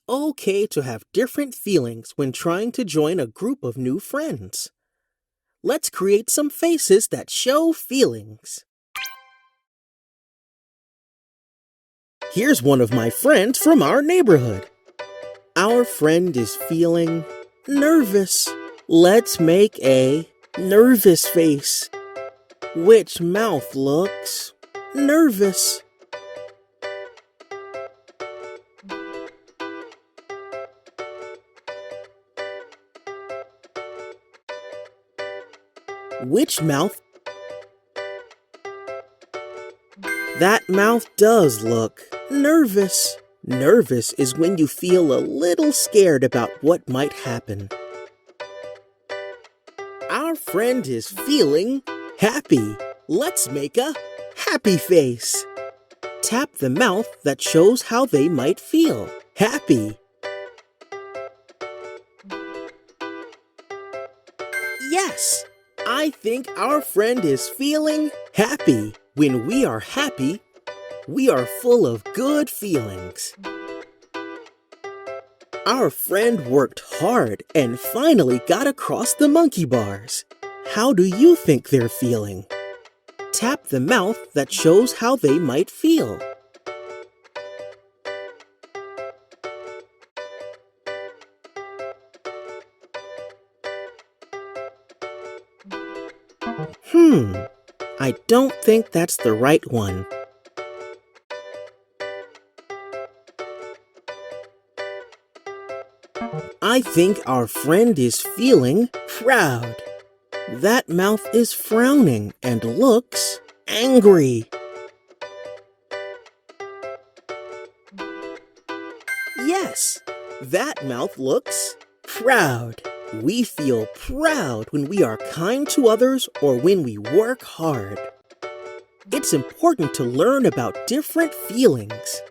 okay to have different feelings when trying to join a group of new friends. Let's create some faces that show feelings. Here's one of my friends from our neighborhood. Our friend is feeling nervous. Let's make a nervous face. Which mouth looks nervous? Which mouth? That mouth does look nervous. Nervous is when you feel a little scared about what might happen. Our friend is feeling happy. Let's make a happy face. Tap the mouth that shows how they might feel happy. Yes, I think our friend is feeling happy. When we are happy, we are full of good feelings. Our friend worked hard and finally got across the monkey bars. How do you think they're feeling? Tap the mouth that shows how they might feel. I don't think that's the right one. I think our friend is feeling proud. That mouth is frowning and looks angry. Yes, that mouth looks proud. We feel proud when we are kind to others or when we work hard. It's important to learn about different feelings.